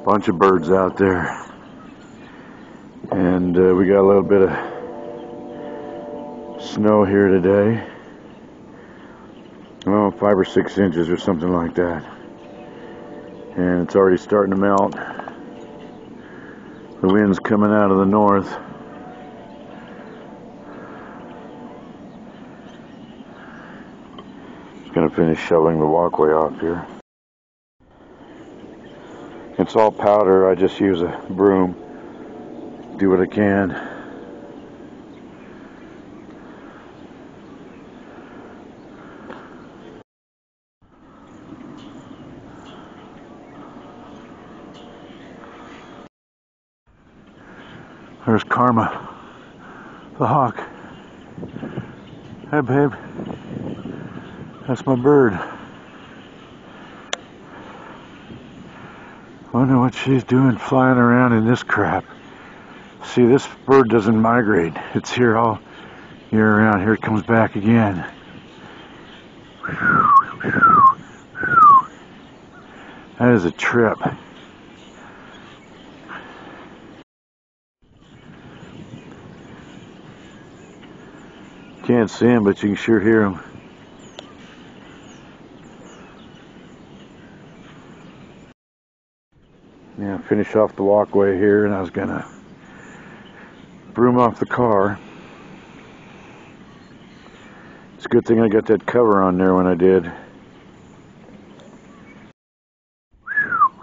Bunch of birds out there, and we got a little bit of snow here today. Oh, 5 or 6 inches or something like that, and it's already starting to melt. The wind's coming out of the north. Just gonna finish shoveling the walkway off here. It's all powder. I just use a broom, do what I can. There's Karma, the hawk. Hey babe, that's my bird. Wonder what she's doing flying around in this crap. See, this bird doesn't migrate. It's here all year round. Here it comes back again. That is a trip. Can't see him, but you can sure hear him. Yeah, finish off the walkway here, and I was gonna broom off the car. It's a good thing I got that cover on there when I did.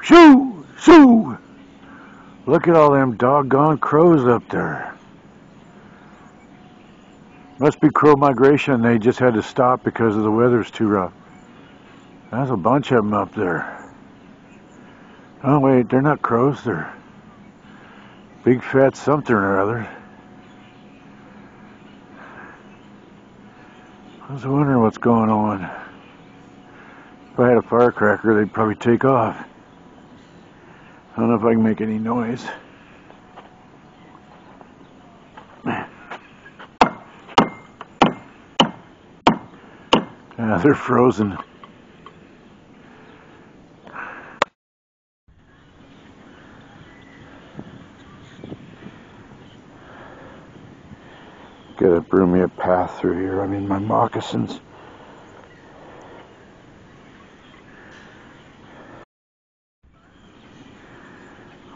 Shoo! Shoo! Look at all them doggone crows up there. Must be crow migration. They just had to stop because of the weather's too rough. There's a bunch of them up there. Oh wait, they're not crows, they're big fat something or other. I was wondering what's going on. If I had a firecracker, they'd probably take off. I don't know if I can make any noise. Yeah, they're frozen. Gotta broom me a path through here. I mean, my moccasins.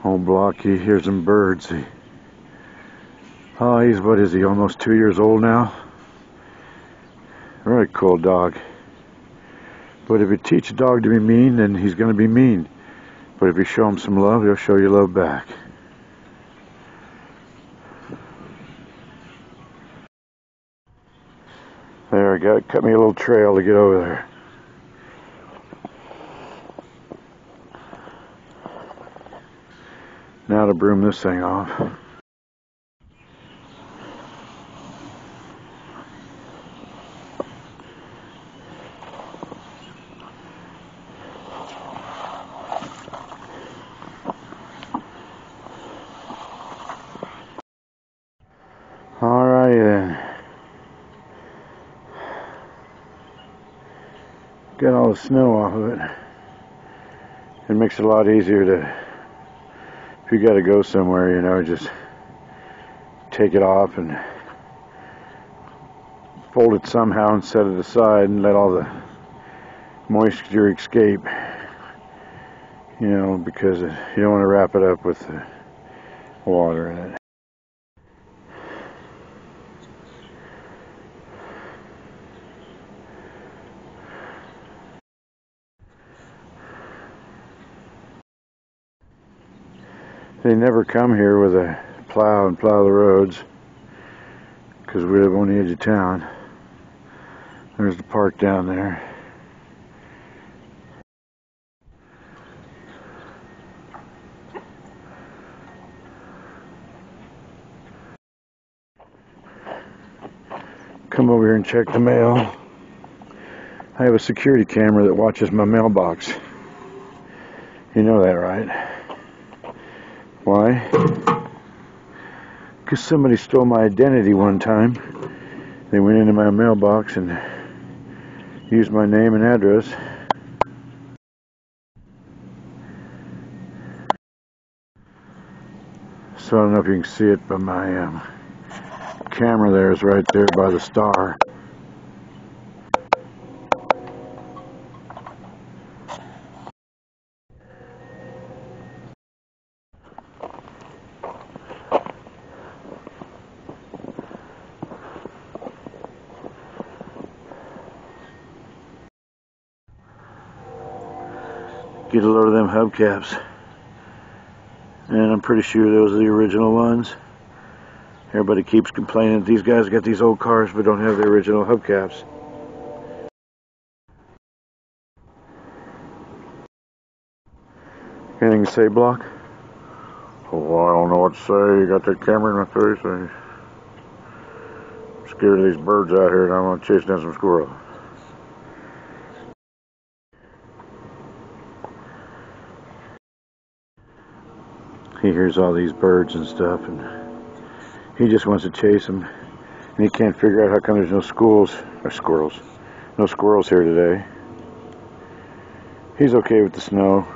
Old Blocky, here's some birds. Oh, he's, what is he, almost 2 years old now? Really cool dog. But if you teach a dog to be mean, then he's gonna be mean. But if you show him some love, he'll show you love back. There, I got cut me a little trail to get over there. Now to broom this thing off. Alrighty then. Get all the snow off of it. It makes it a lot easier to, if you gotta go somewhere, you know, just take it off and fold it somehow and set it aside and let all the moisture escape, you know, because you don't want to wrap it up with the water in it. They never come here with a plow and plow the roads because we live on the edge of town. There's the park down there. Come over here and check the mail. I have a security camera that watches my mailbox. You know that, right? Why? Because somebody stole my identity one time. They went into my mailbox and used my name and address. So I don't know if you can see it, but my camera there is right there by the star. Get a load of them hubcaps. And I'm pretty sure those are the original ones. Everybody keeps complaining that these guys got these old cars but don't have the original hubcaps. Anything to say, Block? Oh, I don't know what to say. You got that camera in my face. I'm scared of these birds out here and I want to chase down some squirrels. He hears all these birds and stuff and he just wants to chase them. And he can't figure out how come there's no no squirrels here today. He's okay with the snow.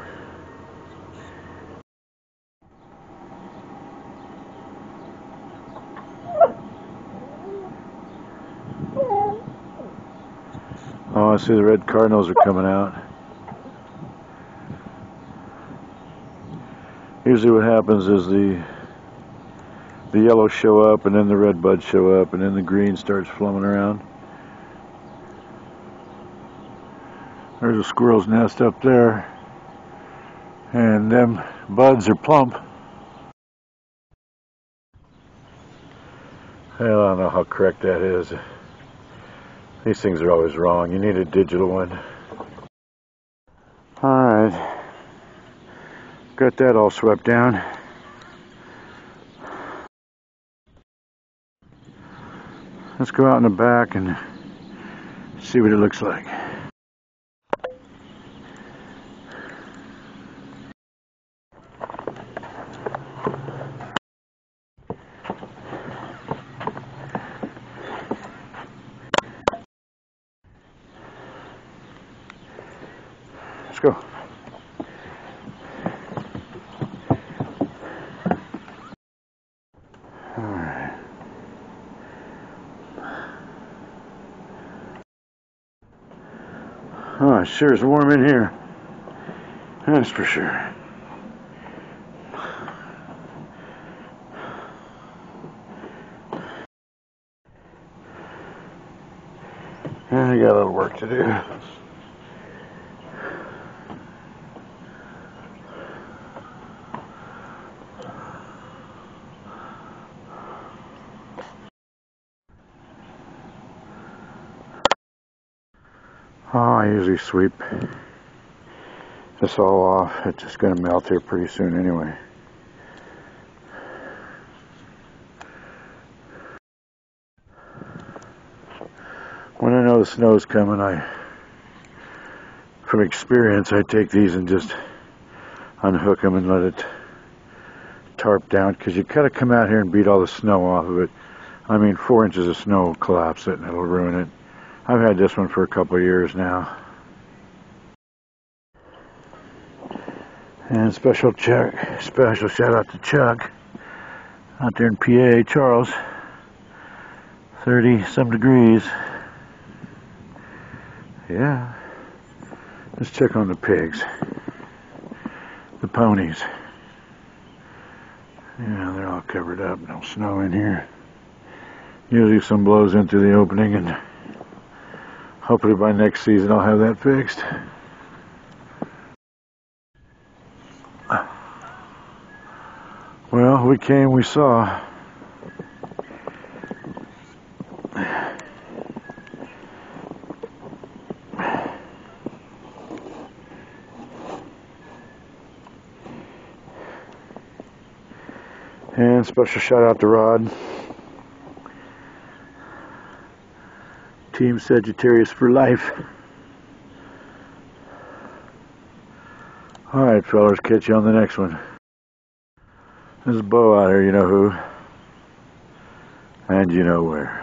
Oh, I see the red cardinals are coming out. Usually what happens is the yellows show up and then the red buds show up and then the green starts flumming around. There's a squirrel's nest up there and them buds are plump. Hell, I don't know how correct that is. These things are always wrong. You need a digital one. Alright. Got that all swept down. Let's go out in the back and see what it looks like. Let's go. Alright. Oh, it sure is warm in here. That's for sure. I got a little work to do. Oh, I usually sweep this all off. It's just going to melt here pretty soon anyway. When I know the snow's coming, from experience, I take these and just unhook them and let it tarp down, because you gotta come out here and beat all the snow off of it. I mean, 4 inches of snow will collapse it and it'll ruin it. I've had this one for a couple of years now. And special shout out to Chuck out there in PA, Charles. 30 some degrees. Yeah. Let's check on the pigs. The ponies. Yeah, they're all covered up. No snow in here. Usually some blows in through the opening, and hopefully by next season I'll have that fixed. Well, we came, we saw. And special shout out to Rod. Team Sagittarius for life. Alright, fellas, catch you on the next one. There's Bo out here, you know who. And you know where.